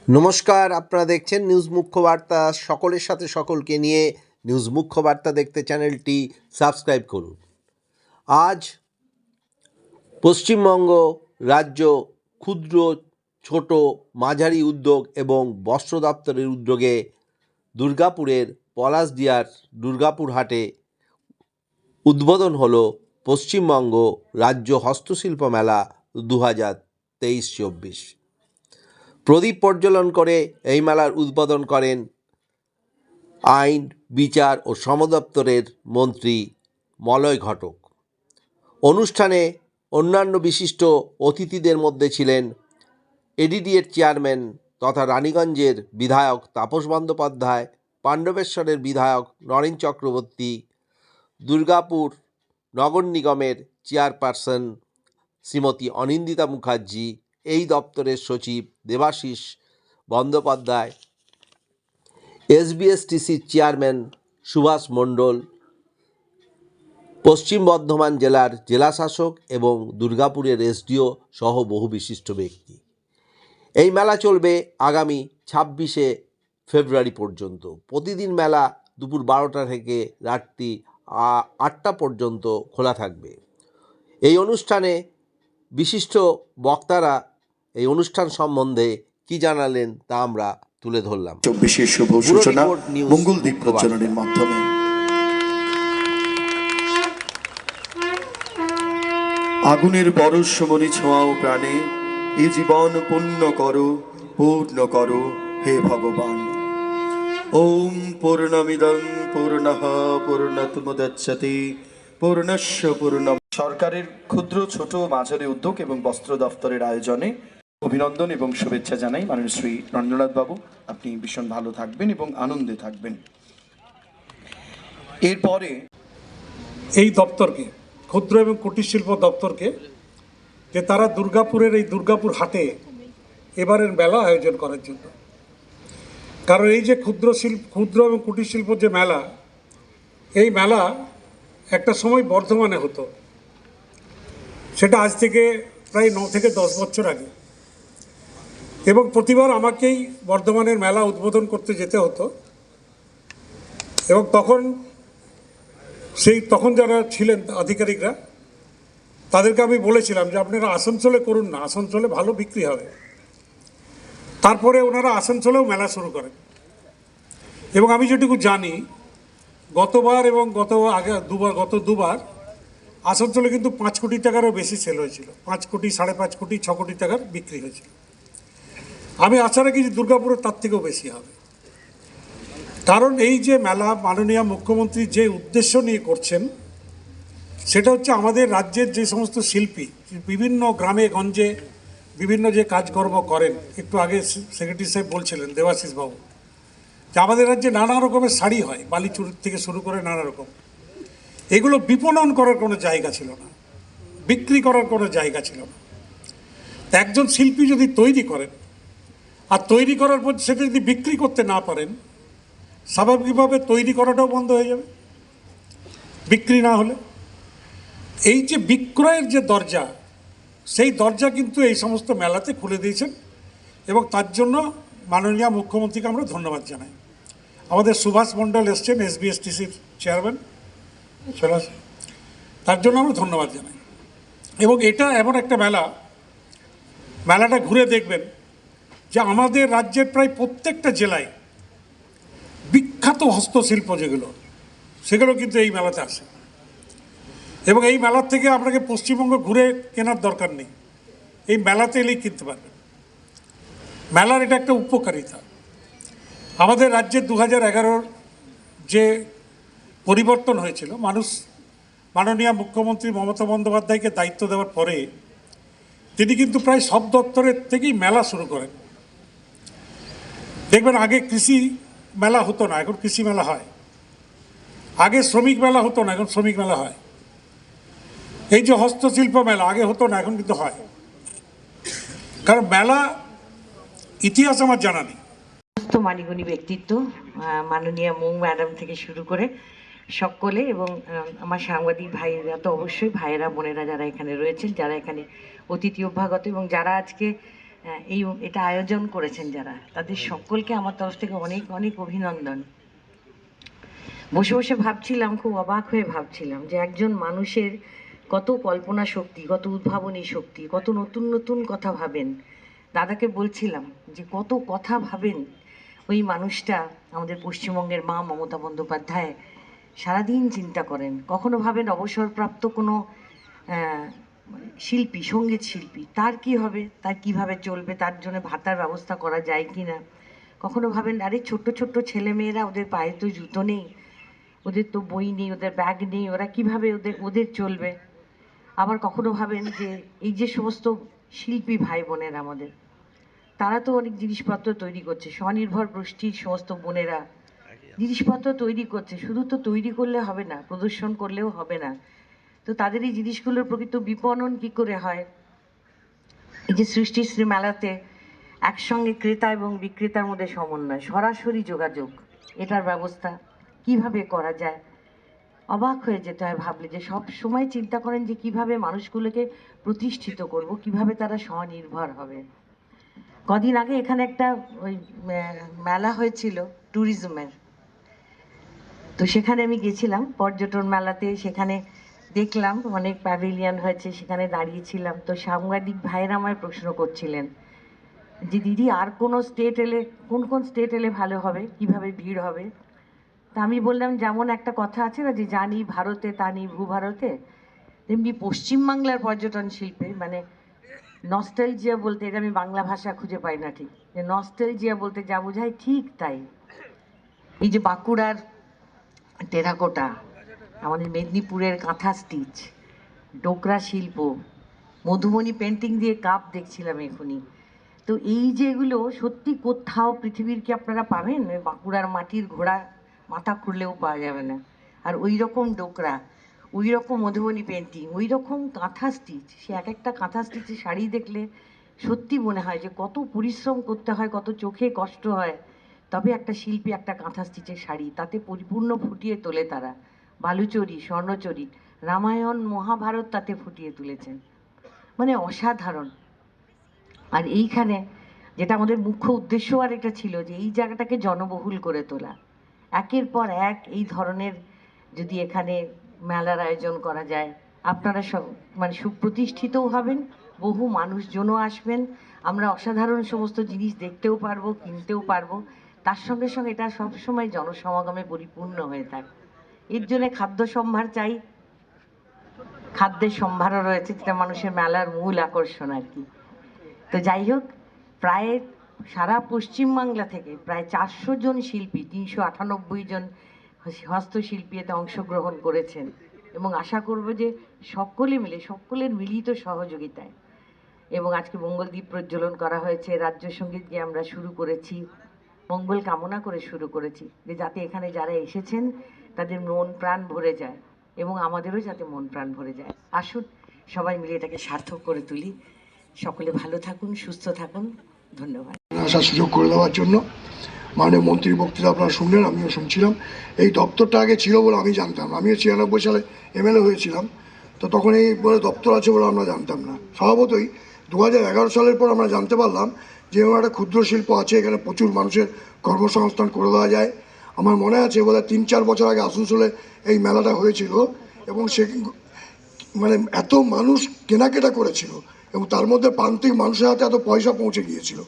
নমস্কার, আপনারা দেখছেন নিউজ মুখ্য বার্তা। সকলের সাথে সকলকে নিয়ে নিউজ মুখ্য বার্তা দেখতে চ্যানেলটি সাবস্ক্রাইব করুন। আজ পশ্চিমবঙ্গ রাজ্য ক্ষুদ্র, ছোট, মাঝারি উদ্যোগ এবং বস্ত্র দপ্তরের উদ্যোগে দুর্গাপুরের পলাশডিহার দুর্গাপুর হাটে উদ্বোধন হলো পশ্চিমবঙ্গ রাজ্য হস্তশিল্প মেলা 2023-24। প্রদীপ প্রজ্বলন করে এই মেলার উদ্বোধন করেন আইন, বিচার ও শ্রম দপ্তরের মন্ত্রী মলয় ঘটক। অনুষ্ঠানে অন্যান্য বিশিষ্ট অতিথিদের মধ্যে ছিলেন এডিডিএর চেয়ারম্যান তথা রানীগঞ্জের বিধায়ক তাপস বন্দ্যোপাধ্যায়, পাণ্ডবেশ্বরের বিধায়ক নরেন চক্রবর্তী, দুর্গাপুর নগর নিগমের চেয়ারপারসন শ্রীমতী অনিন্দিতা মুখার্জি, এই দপ্তরের সচিব দেবাশিস বন্দ্যোপাধ্যায়, এসবিএসটিসির চেয়ারম্যান সুভাষ মণ্ডল, পশ্চিম বর্ধমান জেলার জেলাশাসক এবং দুর্গাপুরের এসডিও সহ বহু বিশিষ্ট ব্যক্তি। এই মেলা চলবে আগামী 26শে ফেব্রুয়ারি পর্যন্ত। প্রতিদিন মেলা দুপুর 12টা থেকে রাত্রি 8টা পর্যন্ত খোলা থাকবে। এই অনুষ্ঠানে বিশিষ্ট বক্তারা এই অনুষ্ঠান সম্বন্ধে কি জানালেন তা আমরা তুলে ধরলাম। 24 শুভ সূচনা মঙ্গল দ্বীপ প্রজ্বলনের মাধ্যমে। আগুনের পরশমণি ছোঁয়াও প্রাণে এ জীবন পূর্ণ করো, পূর্ণ করো হে ভগবান। ওম পূর্ণমিদং পূর্ণঃ পূর্ণাৎ মুদচ্যতে পূর্ণস্য পূর্ণম। সরকারের ক্ষুদ্র, ছোট, মাঝারি উদ্যোগ এবং বস্ত্র দপ্তরের আয়োজনে অভিনন্দন এবং শুভেচ্ছা জানাই মাননীয় শ্রী রঞ্জনাথ বাবু। আপনি ভীষণ ভালো থাকবেন এবং আনন্দে থাকবেন। এরপরে এই দপ্তরকে, ক্ষুদ্র এবং কুটির শিল্প দপ্তরকে, যে তারা দুর্গাপুরের এই দুর্গাপুর হাটে এবারের মেলা আয়োজন করার জন্য। কারণ এই যে ক্ষুদ্র এবং কুটির শিল্প যে মেলা, এই মেলা একটা সময় বর্ধমানে হতো। সেটা আজ থেকে প্রায় 9 থেকে 10 বছর আগে। এবং প্রতিবার আমাকেই বর্ধমানের মেলা উদ্বোধন করতে যেতে হতো। এবং তখন যারা ছিলেন আধিকারিকরা, তাদেরকে আমি বলেছিলাম যে আপনারা আসানসোলে করুন না, আসানসোলে ভালো বিক্রি হবে। তারপরে ওনারা আসানসোলেও মেলা শুরু করেন। এবং আমি যেটুকু জানি, গতবার এবং গত দুবার আসানসোলে কিন্তু 5 কোটি টাকারও বেশি সেল হয়েছিল। 5 কোটি, 5.5 কোটি, 6 কোটি টাকার বিক্রি হয়েছিল। আমি আশা রাখি যে দুর্গাপুরে তার থেকেও বেশি হবে। কারণ এই যে মেলা মাননীয় মুখ্যমন্ত্রী যে উদ্দেশ্য নিয়ে করছেন, সেটা হচ্ছে আমাদের রাজ্যের যে সমস্ত শিল্পী বিভিন্ন গ্রামে গঞ্জে বিভিন্ন যে কাজকর্ম করেন। একটু আগে সেক্রেটারি সাহেব বলছিলেন, দেবাশিস বাবু, যে আমাদের রাজ্যে নানা রকমের শাড়ি হয়, বালিচুরির থেকে শুরু করে নানা রকম। এগুলো বিপণন করার কোনো জায়গা ছিল না, বিক্রি করার কোনো জায়গা ছিল না। একজন শিল্পী যদি তৈরি করেন, আর তৈরি করার পর সেটা যদি বিক্রি করতে না পারেন, স্বাভাবিকভাবে তৈরি করাটাও বন্ধ হয়ে যাবে বিক্রি না হলে। এই যে বিক্রয়ের যে দরজা, সেই দরজা কিন্তু এই সমস্ত মেলাতে খুলে দিয়েছেন। এবং তার জন্য মাননীয় মুখ্যমন্ত্রীকে আমরা ধন্যবাদ জানাই। আমাদের সুভাষ মণ্ডল এসছেন, এসবিএসটিসির চেয়ারম্যান, তার জন্য আমরা ধন্যবাদ জানাই। এবং এটা এমন একটা মেলাটা ঘুরে দেখবেন যে আমাদের রাজ্যের প্রায় প্রত্যেকটা জেলায় বিখ্যাত হস্তশিল্প সেগুলো কিন্তু এই মেলাতে আসে। এবং এই মেলার থেকে আপনাকে পশ্চিমবঙ্গ ঘুরে কেনার দরকার নেই, এই মেলাতে এলেই কিনতে পারবেন। মেলার এটা একটা উপকারিতা। আমাদের রাজ্যের 2011 যে পরিবর্তন হয়েছিল, মাননীয় মুখ্যমন্ত্রী মমতা বন্দ্যোপাধ্যায়কে দায়িত্ব দেওয়ার পরে তিনি কিন্তু প্রায় সব দপ্তরের থেকেই মেলা শুরু করেন। দেখবেন আগে কৃষি মেলা হতো না, এখন কৃষি মেলা হয়। আগে শ্রমিক মেলা হতো না, এখন শ্রমিক মেলা হয়। এই যে হস্তশিল্প মেলা আগে হতো না, এখন কিন্তু হয়। কারণ মেলা ইতিহাস আমার জানা নেই। মানিগুণী ব্যক্তিত্ব মাননীয় মৌ ম্যাডাম থেকে শুরু করে সকলে, এবং আমার সাংবাদিক ভাইয়েরা তো অবশ্যই, ভাইয়েরা বোনেরা যারা এখানে রয়েছেন, যারা এখানে অতিথি অভ্যাগত এবং যারা আজকে এটা আয়োজন করেছেন যারা, তাদের সকলকে আমার তরফ থেকে অনেক অনেক অভিনন্দন। বসে বসে ভাবছিলাম, খুব অবাক হয়ে ভাবছিলাম যে একজন মানুষের কত কল্পনা শক্তি, কত উদ্ভাবনী শক্তি, কত নতুন নতুন কথা ভাবেন। দাদাকে বলছিলাম যে কত কথা ভাবেন ওই মানুষটা, আমাদের পশ্চিমবঙ্গের মা মমতা বন্দ্যোপাধ্যায় সারাদিন চিন্তা করেন। কখনো ভাবেন অবসরপ্রাপ্ত কোনো শিল্পী, সঙ্গীত শিল্পী, তার কি হবে, তার কিভাবে চলবে, তার জন্য ভাতার ব্যবস্থা করা যায় কি না। কখনো ভাবেন আরে ছোট্ট ছোট্ট ছেলেমেয়েরা, ওদের পায়ে তো জুতো নেই, ওদের তো বই নেই, ওদের ব্যাগ নেই, ওরা কিভাবে ওদের চলবে। আবার কখনো ভাবেন যে এই যে সমস্ত শিল্পী ভাই বোনেরা আমাদের, তারা তো অনেক জিনিসপত্র তৈরি করছে, স্বনির্ভর গোষ্ঠীর সমস্ত বোনেরা জিনিসপত্র তৈরি করছে, শুধু তো তৈরি করলে হবে না, প্রদর্শন করলেও হবে না। তো তাদের এই জিনিসগুলোর প্রকৃত বিপণন কি করে হয়, এই যে সৃষ্টিশ্রী মেলাতে একসঙ্গে ক্রেতা এবং বিক্রেতার মধ্যে সমন্বয়, সরাসরি যোগাযোগ, এটার ব্যবস্থা কিভাবে করা যায়, অবাক হয়ে যেতে হয় ভাবলে। যে সব সময় চিন্তা করেন যে কিভাবে মানুষগুলোকে প্রতিষ্ঠিত করব, কিভাবে তারা স্বনির্ভর হবে। কদিন আগে এখানে একটা ওই মেলা হয়েছিল ট্যুরিজমের, তো সেখানে আমি গেছিলাম পর্যটন মেলাতে, সেখানে দেখলাম অনেক প্যাভিলিয়ন হয়েছে, সেখানে দাঁড়িয়েছিলাম। তো সাংবাদিক ভাইয়েরা আমায় প্রশ্ন করছিলেন যে দিদি আর কোনো স্টেট এলে, কোন কোন স্টেট এলে ভালো হবে, কিভাবে ভিড় হবে। তা আমি বললাম যেমন একটা কথা আছে না যে জানি ভারতে তানি ভূভারতে, তেমনি পশ্চিমবাংলার পর্যটন শিল্পে মানে নস্টালজিয়া বলতে, এটা আমি বাংলা ভাষা খুঁজে পাই না ঠিক, যে নস্টালজিয়া বলতে যা বোঝায় ঠিক তাই। এই যে বাঁকুড়ার টেরাকোটা, আমাদের মেদিনীপুরের কাঁথা স্টিচ, ডোকরা শিল্প, মধুবনী পেন্টিং দিয়ে কাপ দেখছিলাম এখনই। তো এই যেগুলো সত্যি কোথাও পৃথিবীর কি আপনারা পাবেন? ওই বাঁকুড়ার মাটির ঘোড়া মাথা খুঁড়লেও পাওয়া যাবে না। আর ওই রকম ডোকরা, ওই রকম মধুবনী পেন্টিং, ওই রকম কাঁথা স্টিচ, সে এক একটা কাঁথা স্টিচের শাড়ি দেখলে সত্যি মনে হয় যে কত পরিশ্রম করতে হয়, কত চোখে কষ্ট হয়, তবে একটা শিল্পী একটা কাঁথা স্টিচের শাড়ি তাতে পরিপূর্ণ ফুটিয়ে তোলে তারা। বালুচরী, স্বর্ণচরী, রামায়ণ মহাভারত তাতে ফুটিয়ে তুলেছেন, মানে অসাধারণ। আর এইখানে যেটা আমাদের মুখ্য উদ্দেশ্য আর এটা ছিল যে এই জায়গাটাকে জনবহুল করে তোলা, একের পর এক এই ধরনের যদি এখানে মেলার আয়োজন করা যায়, আপনারা সব মানে সুপ্রতিষ্ঠিতও হবেন, বহু মানুষজনও আসবেন, আমরা অসাধারণ সমস্ত জিনিস দেখতেও পারবো, কিনতেও পারবো, তার সঙ্গে সঙ্গে এটা সবসময় জনসমাগমে পরিপূর্ণ হয়ে থাকে। এর জন্য খাদ্য সম্ভার চাই, খাদ্যের সম্ভারও রয়েছে, যেটা মানুষের মেলার মূল আকর্ষণ আর কি। তো যাই হোক, প্রায় সারা পশ্চিমবাংলা থেকে প্রায় 400 জন শিল্পী, 398 জন হস্তশিল্পী এতে অংশগ্রহণ করেছেন, এবং আশা করব যে সকলে মিলে, সকলের মিলিত সহযোগিতায়, এবং আজকে মঙ্গলদ্বীপ প্রজ্বলন করা হয়েছে, রাজ্য সঙ্গীত দিয়ে আমরা শুরু করেছি, মঙ্গল কামনা করে শুরু করেছি, যে যাতে এখানে যারা এসেছেন তাদের মন প্রাণ ভরে যায়, এবং আমাদেরও যাতে মন প্রাণ ভরে যায়। আসুন সবাই মিলে এটাকে সার্থক করে তুলি। সকলে ভালো থাকুন, সুস্থ থাকুন, ধন্যবাদ। আসার সুযোগ করে দেওয়ার জন্য মাননীয় মন্ত্রীর বক্তৃতা আপনারা শুনলেন, আমিও শুনছিলাম। এই দপ্তরটা আগে ছিল বলে আমি জানতাম, আমিও 96 সালে এমএলএ হয়েছিলাম, তো তখন এই বলে দপ্তর আছে বলে আমরা জানতাম না। স্বভাবতই 2011 সালের পর আমরা জানতে পারলাম যে একটা ক্ষুদ্র শিল্প আছে, এখানে প্রচুর মানুষের কর্মসংস্থান করে দেওয়া যায়। আমার মনে আছে বোধহয় 3-4 বছর আগে আসানসোলে এই মেলাটা হয়েছিল, এবং সে মানে এত মানুষ কেনাকাটা করেছিল, এবং তার মধ্যে প্রান্তিক মানুষের হাতে এত পয়সা পৌঁছে গিয়েছিল,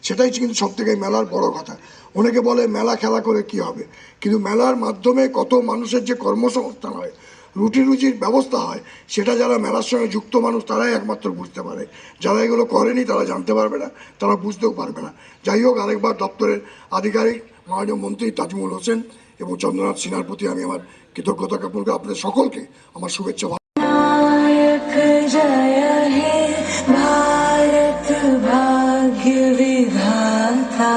সেটাই কিন্তু সব থেকে মেলার বড় কথা। অনেকে বলে মেলা খেলা করে কি হবে, কিন্তু মেলার মাধ্যমে কত মানুষের যে কর্মসংস্থান হয়, রুটি রুজির ব্যবস্থা হয়, সেটা যারা মেলার সঙ্গে যুক্ত মানুষ তারাই একমাত্র বুঝতে পারে। যারা এগুলো করেনি তারা জানতে পারবে না, তারা বুঝতেও পারবে না। যাই হোক, আরেকবার দপ্তরের আধিকারিক মাননীয় মন্ত্রী তাজমুল হোসেন এবং চন্দ্রনাথ সিনহার প্রতি আমি আমার কৃতজ্ঞতা জ্ঞাপন করে আপনাদের সকলকে আমার শুভেচ্ছা। जय हे भारत भाग्य विधाता,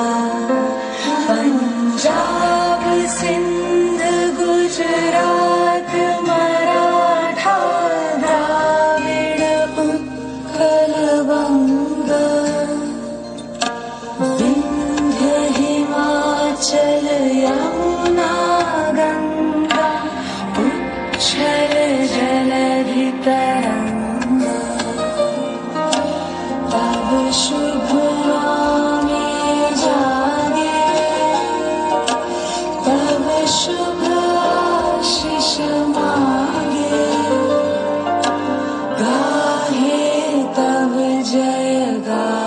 पंजाब सिंध गुजरात मराठा द्राविड़ उत्कल बंग, विंध्य हिमाचल यमुना गंगा उच्छल जलधि तरंग, तब शुभ जय गा